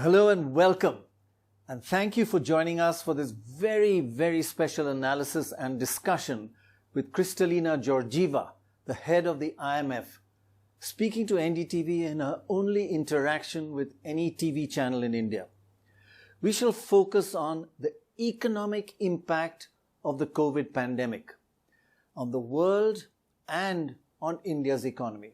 Hello and welcome, and thank you for joining us for this very, very special analysis and discussion with Kristalina Georgieva, the head of the IMF, speaking to NDTV in her only interaction with any TV channel in India. We shall focus on the economic impact of the COVID pandemic on the world and on India's economy.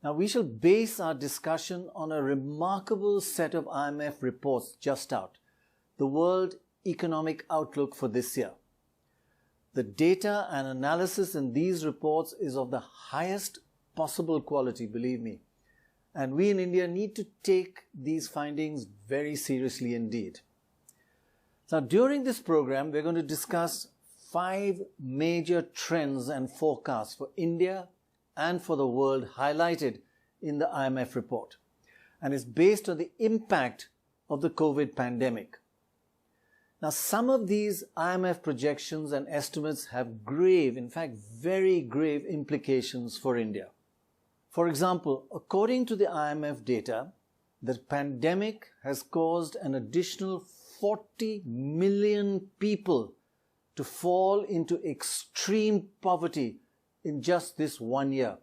Now, we shall base our discussion on a remarkable set of IMF reports just out, the World Economic Outlook for this year. The data and analysis in these reports is of the highest possible quality, believe me. And we in India need to take these findings very seriously indeed. Now, during this program, we're going to discuss 5 major trends and forecasts for India and for the world highlighted in the IMF report, and is based on the impact of the COVID pandemic. Now, some of these IMF projections and estimates have grave, in fact, very grave implications for India. For example, according to the IMF data, the pandemic has caused an additional 40 million people to fall into extreme poverty in just this 1 year.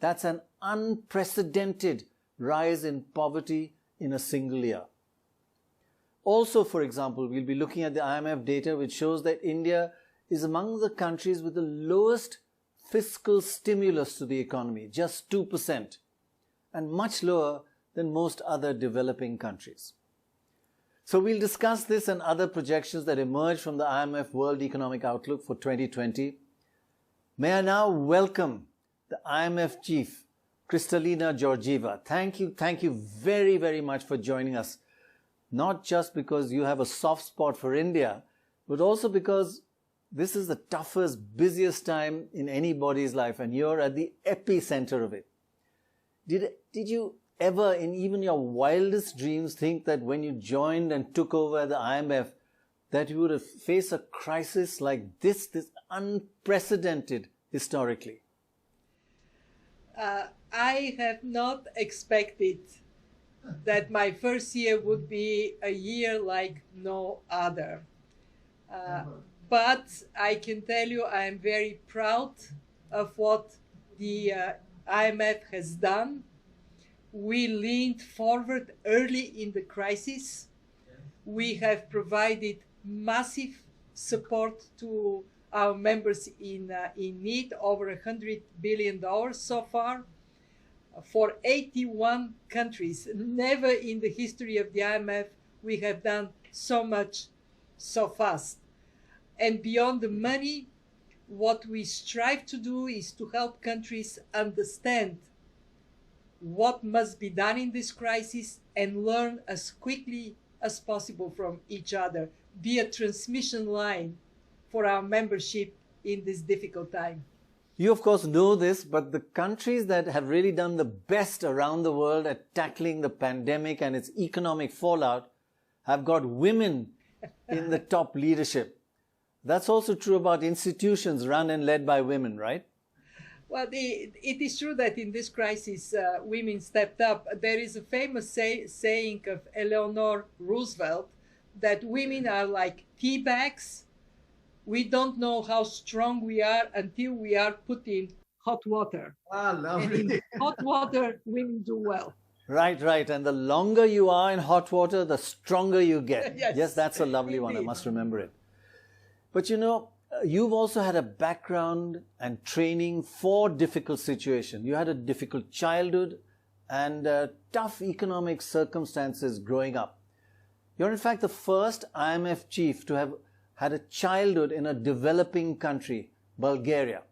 That's an unprecedented rise in poverty in a single year. Also, for example, we'll be looking at the IMF data which shows that India is among the countries with the lowest fiscal stimulus to the economy, just 2%, and much lower than most other developing countries. So we'll discuss this and other projections that emerge from the IMF World Economic Outlook for 2020. May I now welcome the IMF chief, Kristalina Georgieva. Thank you very, very much for joining us. Not just because you have a soft spot for India, but also because this is the toughest, busiest time in anybody's life, and you're at the epicenter of it. Did you ever, in even your wildest dreams, think that when you joined and took over the IMF, that you would have faced a crisis like this unprecedented historically? I have not expected that my first year would be a year like no other. But I can tell you I am very proud of what the IMF has done. We leaned forward early in the crisis. We have provided massive support to our members in need, over $100 billion so far, for 81 countries. Never in the history of the IMF we have done so much so fast. And beyond the money, what we strive to do is to help countries understand what must be done in this crisis and learn as quickly as possible from each other, be a transmission line for our membership in this difficult time. You of course know this, but the countries that have really done the best around the world at tackling the pandemic and its economic fallout have got women in the top leadership. That's also true about institutions run and led by women, right? Well, it is true that in this crisis, women stepped up. There is a famous saying of Eleanor Roosevelt that women are like tea bags. We don't know how strong we are until we are put in hot water. Lovely. And in hot water, women do well. Right. And the longer you are in hot water, the stronger you get. Yes, that's a lovely one. I must remember it. But you know, you've also had a background and training for difficult situations. You had a difficult childhood and tough economic circumstances growing up. You're in fact the first IMF chief to have had a childhood in a developing country, Bulgaria.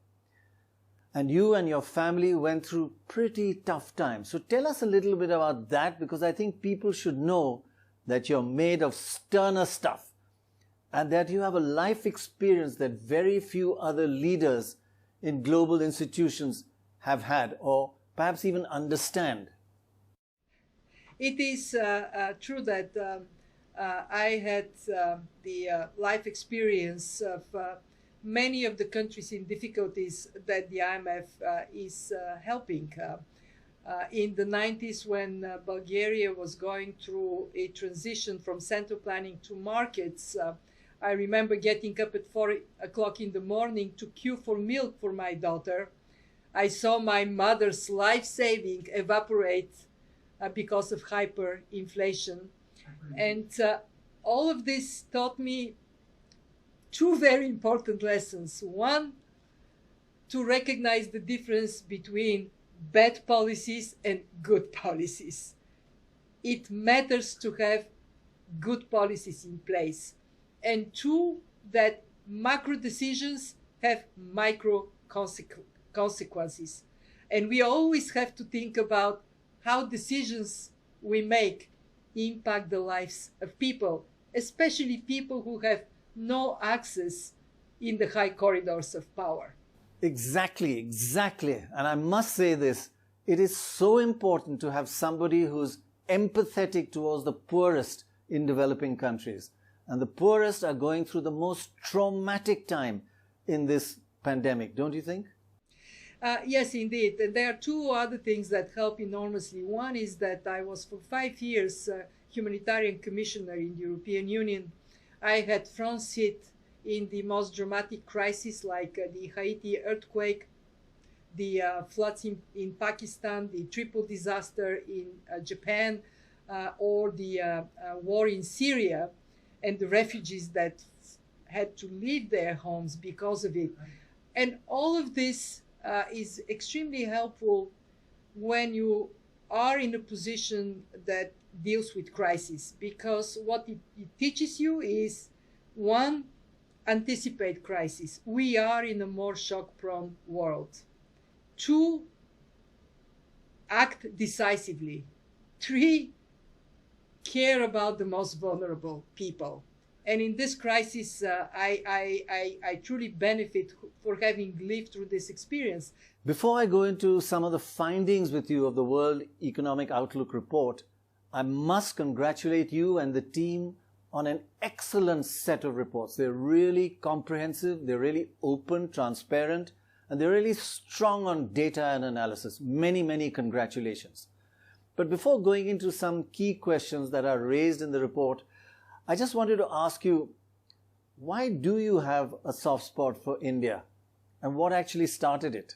And you and your family went through pretty tough times. So tell us a little bit about that, because I think people should know that you're made of sterner stuff and that you have a life experience that very few other leaders in global institutions have had or perhaps even understand. It is true that I had the life experience of many of the countries in difficulties that the IMF is helping. in the 90s when Bulgaria was going through a transition from central planning to markets. I remember getting up at 4 o'clock in the morning to queue for milk for my daughter. I saw my mother's life saving evaporate because of hyperinflation. And all of this taught me two very important lessons. One, to recognize the difference between bad policies and good policies. It matters to have good policies in place. And two, that macro decisions have micro consequences. And we always have to think about how decisions we make impact the lives of people, especially people who have no access in the high corridors of power. Exactly, exactly. And I must say this, it is so important to have somebody who's empathetic towards the poorest in developing countries. And the poorest are going through the most traumatic time in this pandemic, don't you think? Yes, indeed. And there are two other things that help enormously. One is that I was for 5 years humanitarian commissioner in the European Union. I had front seat in the most dramatic crises like the Haiti earthquake, the floods in Pakistan, the triple disaster in Japan, or the war in Syria, and the refugees that had to leave their homes because of it. And all of this is extremely helpful when you are in a position that deals with crisis, because what it teaches you is, one, anticipate crisis. We are in a more shock-prone world. Two, act decisively. Three, care about the most vulnerable people. And in this crisis, I truly benefit for having lived through this experience. Before I go into some of the findings with you of the World Economic Outlook report, I must congratulate you and the team on an excellent set of reports. They're really comprehensive, they're really open, transparent, and they're really strong on data and analysis. Many, many congratulations. But before going into some key questions that are raised in the report, I just wanted to ask you, why do you have a soft spot for India? And what actually started it?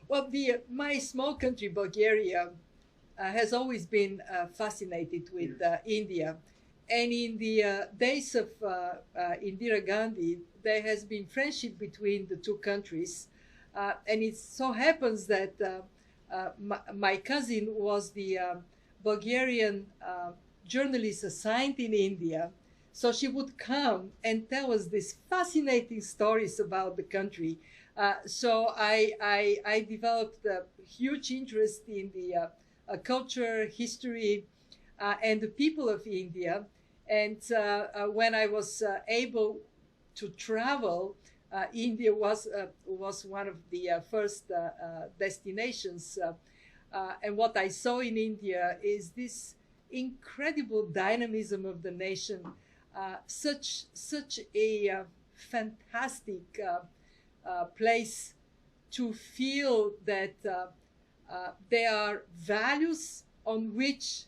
Well, my small country, Bulgaria, has always been fascinated with India. And in the days of Indira Gandhi, there has been friendship between the two countries. And it so happens that my cousin was the Bulgarian journalist assigned in India. So she would come and tell us these fascinating stories about the country. So I developed a huge interest in the culture, history, and the people of India. And when I was able to travel, India was one of the first destinations. And what I saw in India is this incredible dynamism of the nation, such a fantastic place to feel that there are values on which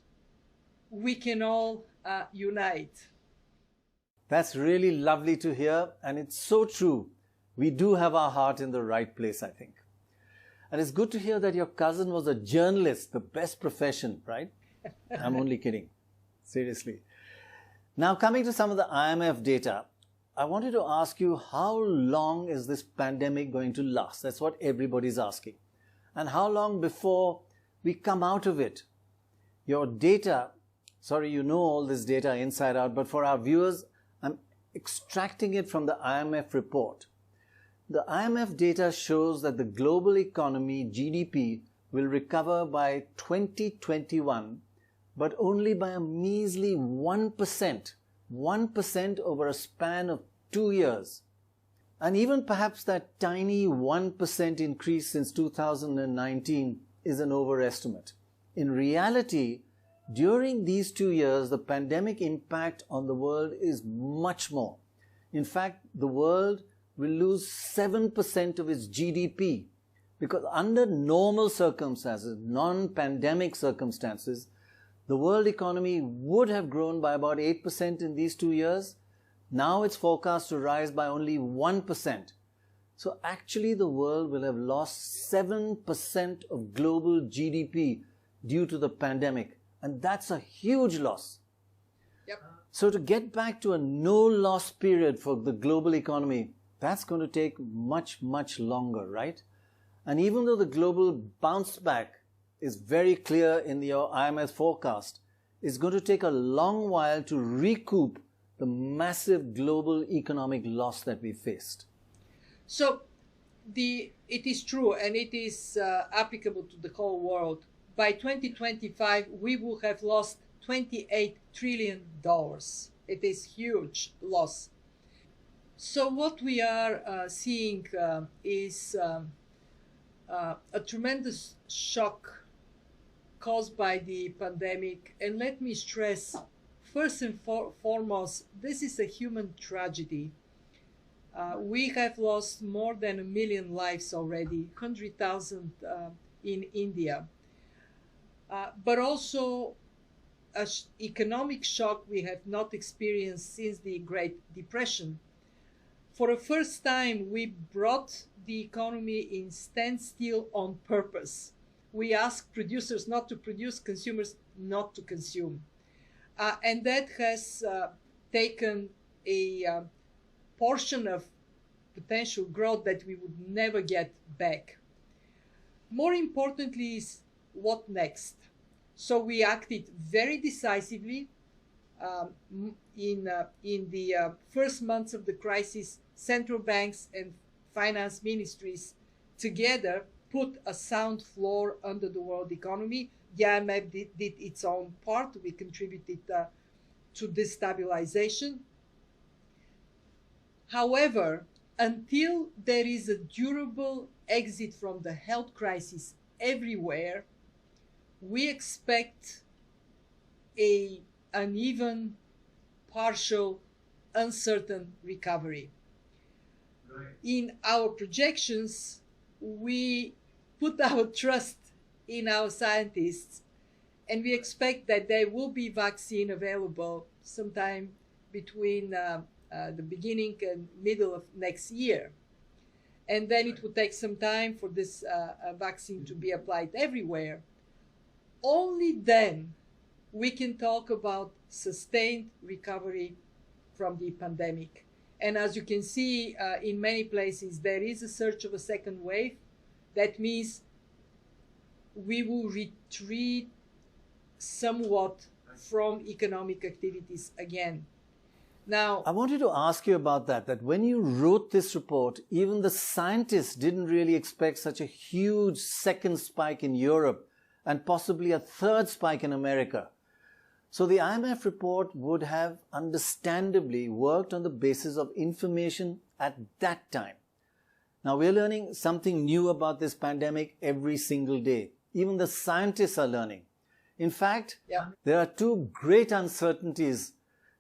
we can all unite. That's really lovely to hear, and it's so true. We do have our heart in the right place, I think. And it's good to hear that your cousin was a journalist, the best profession, right? I'm only kidding. Seriously. Now, coming to some of the IMF data, I wanted to ask you, how long is this pandemic going to last? That's what everybody's asking. And how long before we come out of it? Your data, sorry, you know all this data inside out, but for our viewers, I'm extracting it from the IMF report. The IMF data shows that the global economy, GDP, will recover by 2021, but only by a measly 1%. 1% over a span of 2 years. And even perhaps that tiny 1% increase since 2019 is an overestimate. In reality, during these 2 years, the pandemic impact on the world is much more. In fact, the world will lose 7% of its GDP Because under normal circumstances, non-pandemic circumstances, the world economy would have grown by about 8% in these 2 years. Now it's forecast to rise by only 1%. So actually the world will have lost 7% of global GDP due to the pandemic. And that's a huge loss. Yep. So to get back to a no-loss period for the global economy, that's going to take much, much longer, right? And even though the global bounce back is very clear in your IMF forecast, it's going to take a long while to recoup the massive global economic loss that we faced. So it is true, and it is applicable to the whole world. By 2025, we will have lost $28 trillion. It is huge loss. So what we are seeing is a tremendous shock caused by the pandemic. And let me stress, first and foremost, this is a human tragedy. We have lost more than 1 million lives already, 100,000 in India. But also an economic shock we have not experienced since the Great Depression. For the first time, we brought the economy in standstill on purpose. We asked producers not to produce, consumers not to consume. And that has taken a portion of potential growth that we would never get back. More importantly is what next? So we acted very decisively. In the first months of the crisis, central banks and finance ministries together put a sound floor under the world economy. The IMF did its own part. We contributed to destabilization. However, until there is a durable exit from the health crisis everywhere, we expect an uneven, partial, uncertain recovery. Right. In our projections, we put our trust in our scientists, and we expect that there will be vaccine available sometime between the beginning and middle of next year. And then it will take some time for this vaccine to be applied everywhere. Only then we can talk about sustained recovery from the pandemic. And as you can see, in many places, there is a search of a second wave. That means we will retreat somewhat from economic activities again. Now, I wanted to ask you about that when you wrote this report, even the scientists didn't really expect such a huge second spike in Europe and possibly a third spike in America. So the IMF report would have understandably worked on the basis of information at that time. Now we're learning something new about this pandemic every single day. Even the scientists are learning. In fact, there are two great uncertainties: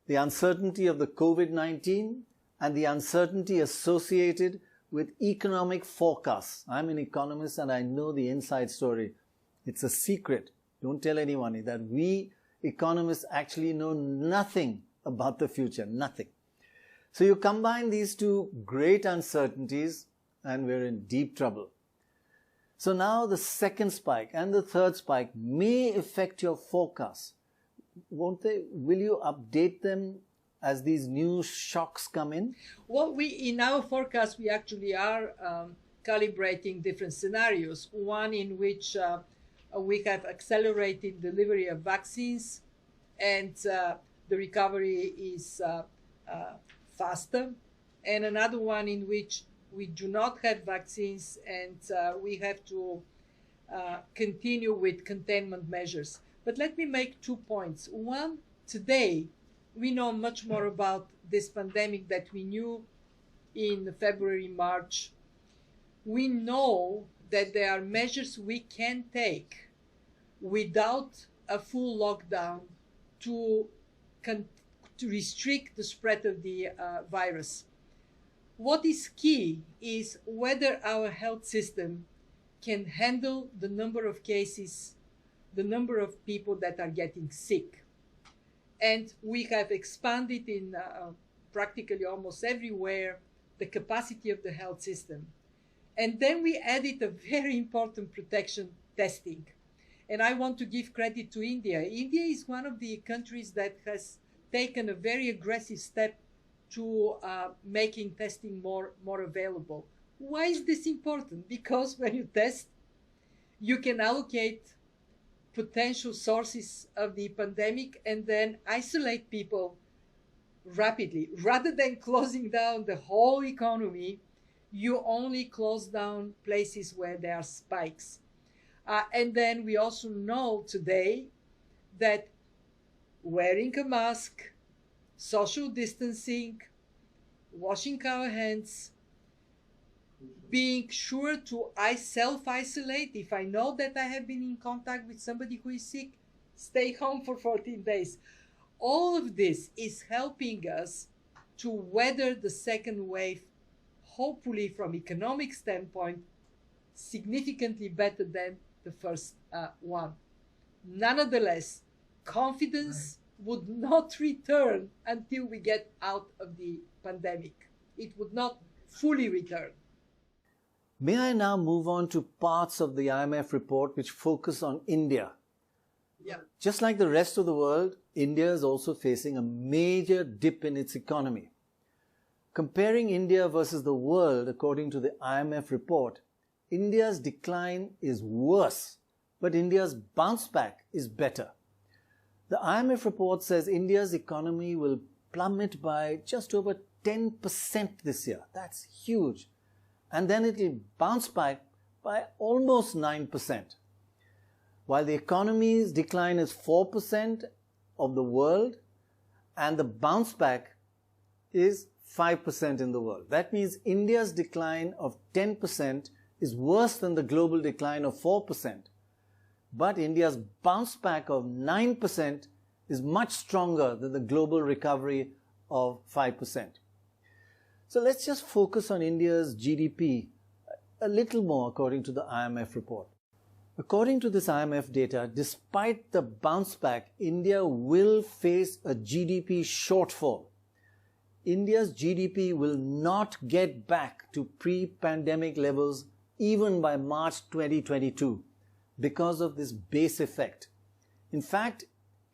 the uncertainty of the COVID-19 and the uncertainty associated with economic forecasts. I'm an economist and I know the inside story. It's a secret. Don't tell anyone that we economists actually know nothing about the future, nothing. So you combine these two great uncertainties and we're in deep trouble. So now the second spike and the third spike may affect your forecasts. Won't they? Will you update them as these new shocks come in? Well, in our forecast, we actually are calibrating different scenarios. One in which we have accelerated delivery of vaccines and the recovery is faster. And another one in which we do not have vaccines and we have to continue with containment measures. But let me make 2 points. One, today we know much more about this pandemic that we knew in February, March. We know that there are measures we can take without a full lockdown to restrict the spread of the virus. What is key is whether our health system can handle the number of cases, the number of people that are getting sick. And we have expanded in practically almost everywhere the capacity of the health system. And then we added a very important protection testing. And I want to give credit to India. India is one of the countries that has taken a very aggressive step to making testing more available. Why is this important? Because when you test, you can allocate potential sources of the pandemic and then isolate people rapidly. Rather than closing down the whole economy, you only close down places where there are spikes. And then we also know today that wearing a mask, social distancing, washing our hands, being sure to self-isolate. If I know that I have been in contact with somebody who is sick, stay home for 14 days. All of this is helping us to weather the second wave, hopefully from economic standpoint, significantly better than the first one. Nonetheless, confidence would not return until we get out of the pandemic. It would not fully return. May I now move on to parts of the IMF report which focus on India? Yeah. Just like the rest of the world, India is also facing a major dip in its economy. Comparing India versus the world, according to the IMF report, India's decline is worse, but India's bounce back is better. The IMF report says India's economy will plummet by just over 10% this year. That's huge. And then it will bounce back by almost 9%. While the economy's decline is 4% of the world, and the bounce back is 5% in the world. That means India's decline of 10% is worse than the global decline of 4%. But India's bounce back of 9% is much stronger than the global recovery of 5%. So let's just focus on India's GDP a little more according to the IMF report. According to this IMF data, despite the bounce back, India will face a GDP shortfall. India's GDP will not get back to pre-pandemic levels even by March 2022 because of this base effect. In fact,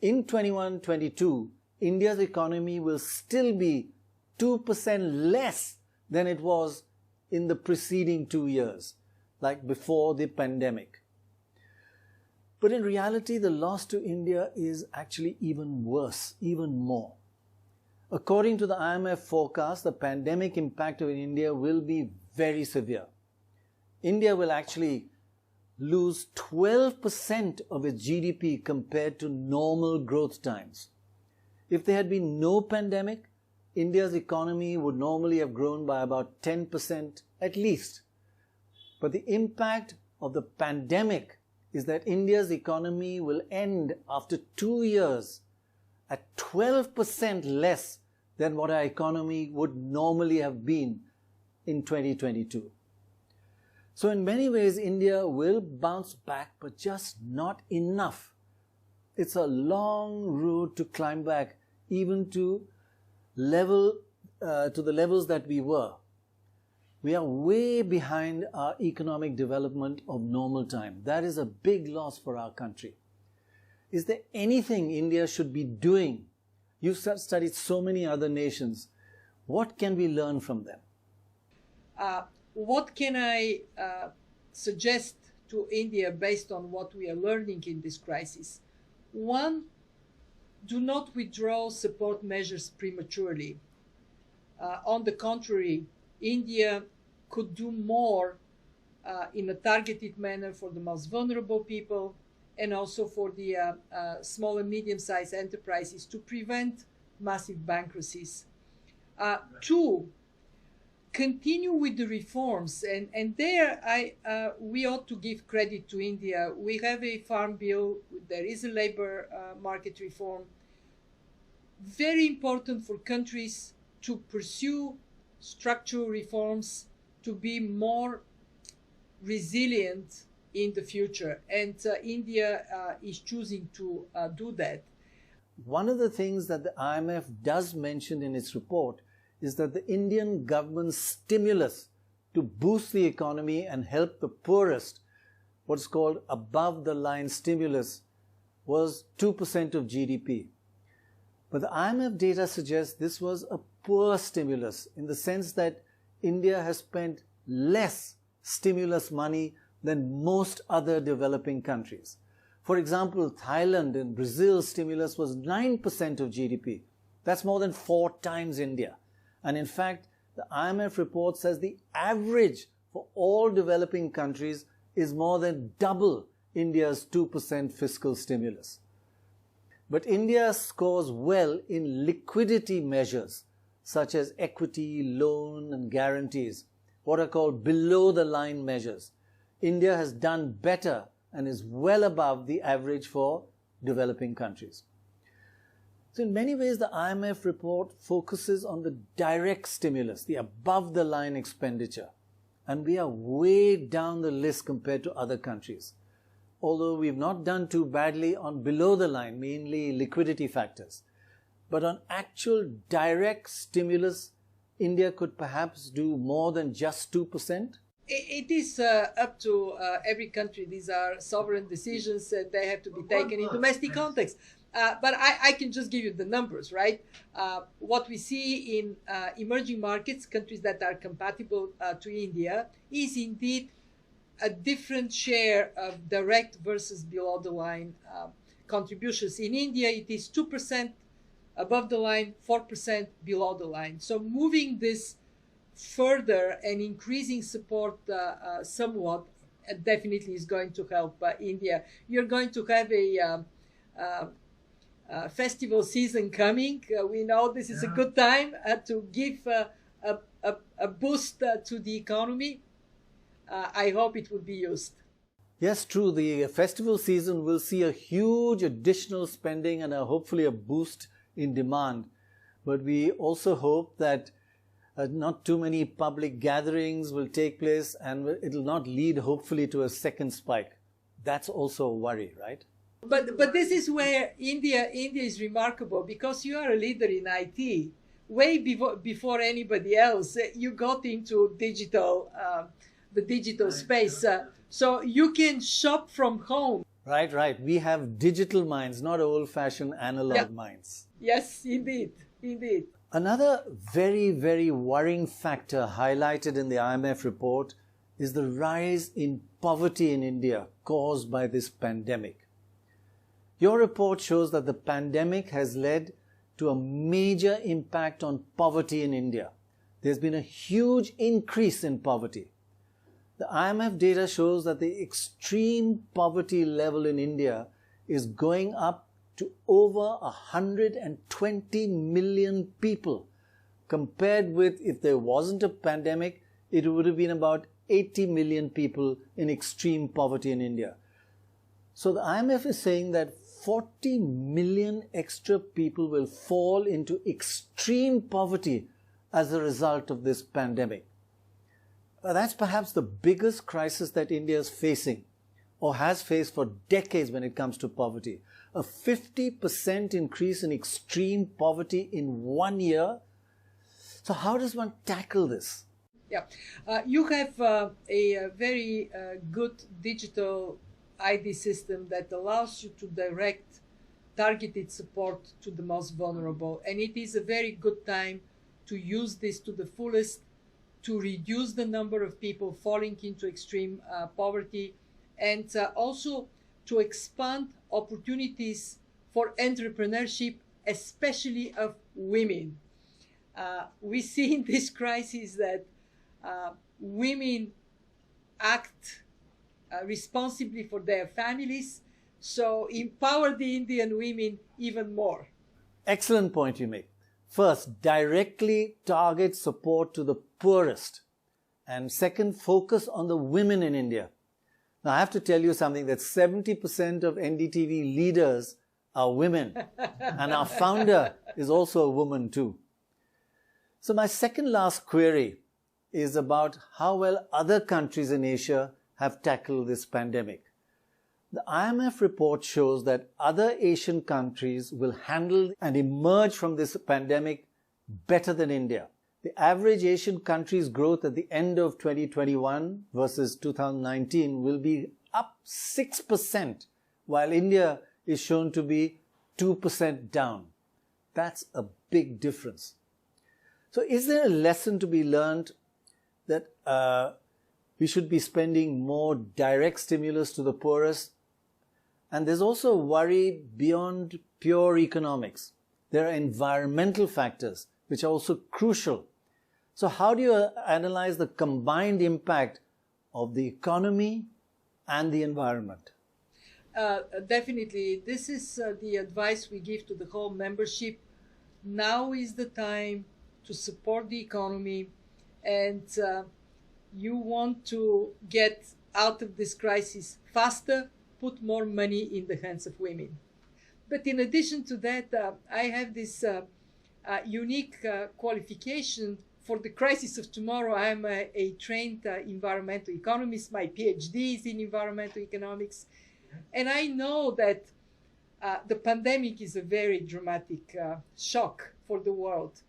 in 21-22, India's economy will still be 2% less than it was in the preceding 2 years, like before the pandemic. But in reality, the loss to India is actually even worse, even more. According to the IMF forecast, the pandemic impact of India will be very severe. India will actually lose 12% of its GDP compared to normal growth times. If there had been no pandemic, India's economy would normally have grown by about 10% at least. But the impact of the pandemic is that India's economy will end after 2 years at 12% less than what our economy would normally have been in 2022. So in many ways, India will bounce back, but just not enough. It's a long road to climb back, even to the levels that we were. We are way behind our economic development of normal time. That is a big loss for our country. Is there anything India should be doing? You've studied so many other nations. What can we learn from them? What can I suggest to India based on what we are learning in this crisis? One, do not withdraw support measures prematurely. On the contrary, India could do more in a targeted manner for the most vulnerable people and also for the small and medium-sized enterprises to prevent massive bankruptcies. Two, continue with the reforms, and there we ought to give credit to India. We have a farm bill, there is a labor market reform. Very important for countries to pursue structural reforms, to be more resilient in the future. And India is choosing to do that. One of the things that the IMF does mention in its report is that the Indian government's stimulus to boost the economy and help the poorest, what's called above-the-line stimulus, was 2% of GDP. But the IMF data suggests this was a poor stimulus in the sense that India has spent less stimulus money than most other developing countries. For example, Thailand and Brazil's stimulus was 9% of GDP. That's more than 4 times India. And in fact, the IMF report says the average for all developing countries is more than double India's 2% fiscal stimulus. But India scores well in liquidity measures such as equity, loan and guarantees, what are called below-the-line measures. India has done better and is well above the average for developing countries. So in many ways, the IMF report focuses on the direct stimulus, the above-the-line expenditure. And we are way down the list compared to other countries. Although we've not done too badly on below-the-line, mainly liquidity factors. But on actual direct stimulus, India could perhaps do more than just 2%. It is up to every country. These are sovereign decisions and they have to be taken in domestic context. But I can just give you the numbers, right? What we see in emerging markets, countries that are compatible to India, is indeed a different share of direct versus below the line contributions. In India, it is 2% above the line, 4% below the line. So moving this further and increasing support somewhat definitely is going to help India. You're going to have a festival season coming. We know this is a good time to give a boost to the economy. I hope it will be used. Yes, true. The festival season will see a huge additional spending and hopefully a boost in demand. But we also hope that not too many public gatherings will take place and it will not lead hopefully to a second spike. That's also a worry, right? But this is where India is remarkable, because you are a leader in IT. Way before anybody else, you got into digital, the digital space. So you can shop from home. Right. We have digital minds, not old-fashioned analog minds. Yes, indeed. Another very, very worrying factor highlighted in the IMF report is the rise in poverty in India caused by this pandemic. Your report shows that the pandemic has led to a major impact on poverty in India. There's been a huge increase in poverty. The IMF data shows that the extreme poverty level in India is going up to over 120 million people. Compared with, if there wasn't a pandemic, it would have been about 80 million people in extreme poverty in India. So the IMF is saying that 40 million extra people will fall into extreme poverty as a result of this pandemic. That's perhaps the biggest crisis that India is facing or has faced for decades when it comes to poverty. A 50% increase in extreme poverty in 1 year. So how does one tackle this? Yeah, you have a very good digital ID system that allows you to direct targeted support to the most vulnerable. And it is a very good time to use this to the fullest, to reduce the number of people falling into extreme poverty, and also to expand opportunities for entrepreneurship, especially of women. We see in this crisis that women act responsibly for their families, so empower the Indian women even more. Excellent point you make. First, directly target support to the poorest. And second, focus on the women in India. Now, I have to tell you something, that 70% of NDTV leaders are women. And our founder is also a woman too. So my second last query is about how well other countries in Asia have tackled this pandemic. The IMF report shows that other Asian countries will handle and emerge from this pandemic better than India. The average Asian country's growth at the end of 2021 versus 2019 will be up 6%, while India is shown to be 2% down. That's a big difference. So is there a lesson to be learned that we should be spending more direct stimulus to the poorest? And there's also a worry beyond pure economics. There are environmental factors which are also crucial. So how do you analyze the combined impact of the economy and the environment? Definitely. This is the advice we give to the whole membership. Now is the time to support the economy, and you want to get out of this crisis faster, put more money in the hands of women. But in addition to that, I have this unique qualification for the crisis of tomorrow. I'm a trained environmental economist. My PhD is in environmental economics. And I know that the pandemic is a very dramatic shock for the world.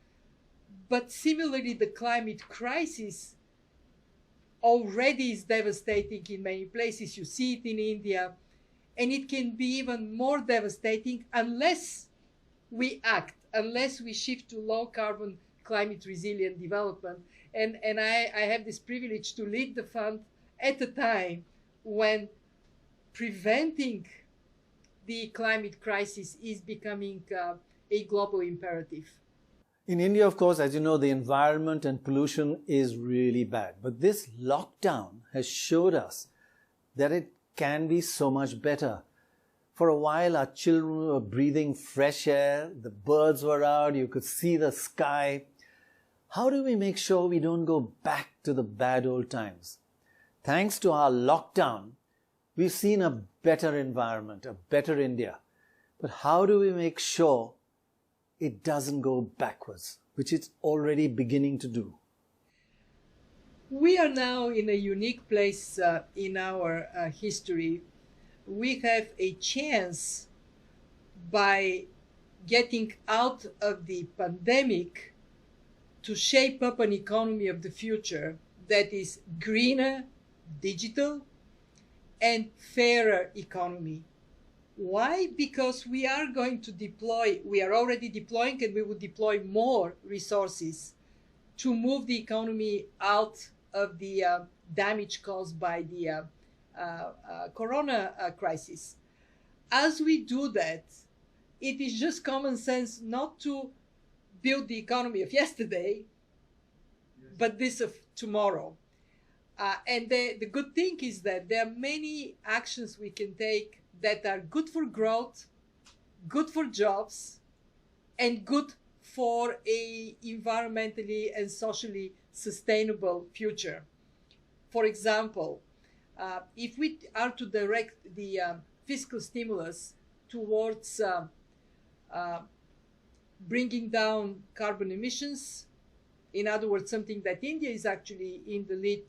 But similarly, the climate crisis already is devastating in many places. You see it in India. And it can be even more devastating unless we act, unless we shift to low carbon, climate resilient development. And I have this privilege to lead the fund at a time when preventing the climate crisis is becoming a global imperative. In India, of course, as you know, the environment and pollution is really bad. But this lockdown has showed us that it can be so much better. For a while, our children were breathing fresh air, the birds were out, you could see the sky. How do we make sure we don't go back to the bad old times? Thanks to our lockdown, we've seen a better environment, a better India. But how do we make sure it doesn't go backwards, which it's already beginning to do? We are now in a unique place in our history. We have a chance, by getting out of the pandemic, to shape up an economy of the future that is greener, digital, and fairer economy. Why? Because we are going to deploy, we are already deploying, and we will deploy more resources to move the economy out of the damage caused by the corona crisis. As we do that, it is just common sense not to build the economy of yesterday, but this of tomorrow. And the good thing is that there are many actions we can take that are good for growth, good for jobs, and good for a environmentally and socially sustainable future. For example, if we are to direct the fiscal stimulus towards bringing down carbon emissions, in other words, something that India is actually in the lead,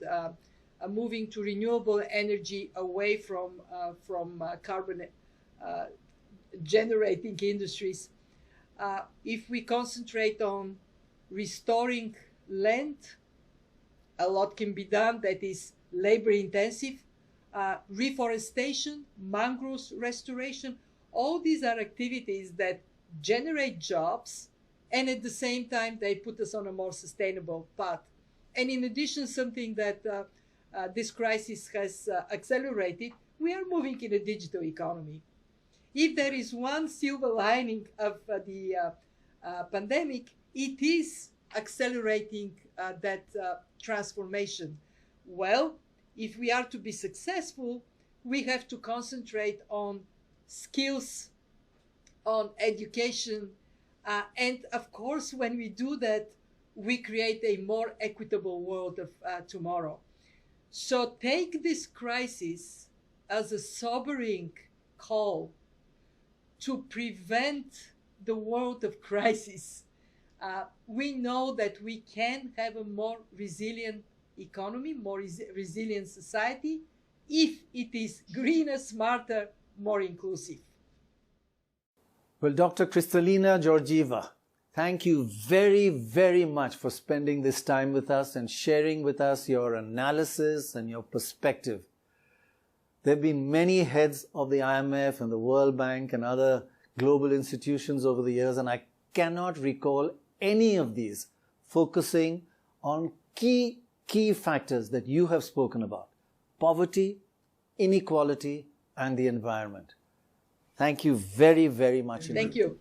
moving to renewable energy away from carbon generating industries. If we concentrate on restoring land, a lot can be done that is labor intensive. Reforestation, mangroves restoration, all these are activities that generate jobs, and at the same time they put us on a more sustainable path. And in addition, something that this crisis has accelerated, we are moving in a digital economy. If there is one silver lining of the pandemic, it is accelerating that transformation. Well, if we are to be successful, we have to concentrate on skills, on education, and of course, when we do that, we create a more equitable world of tomorrow. So take this crisis as a sobering call to prevent the world of crisis. We know that we can have a more resilient economy, more resilient society, if it is greener, smarter, more inclusive. Well, Dr. Kristalina Georgieva, thank you very, very much for spending this time with us and sharing with us your analysis and your perspective. There have been many heads of the IMF and the World Bank and other global institutions over the years, and I cannot recall any of these focusing on key factors that you have spoken about: poverty, inequality, and the environment. Thank you very, very much indeed. Thank you.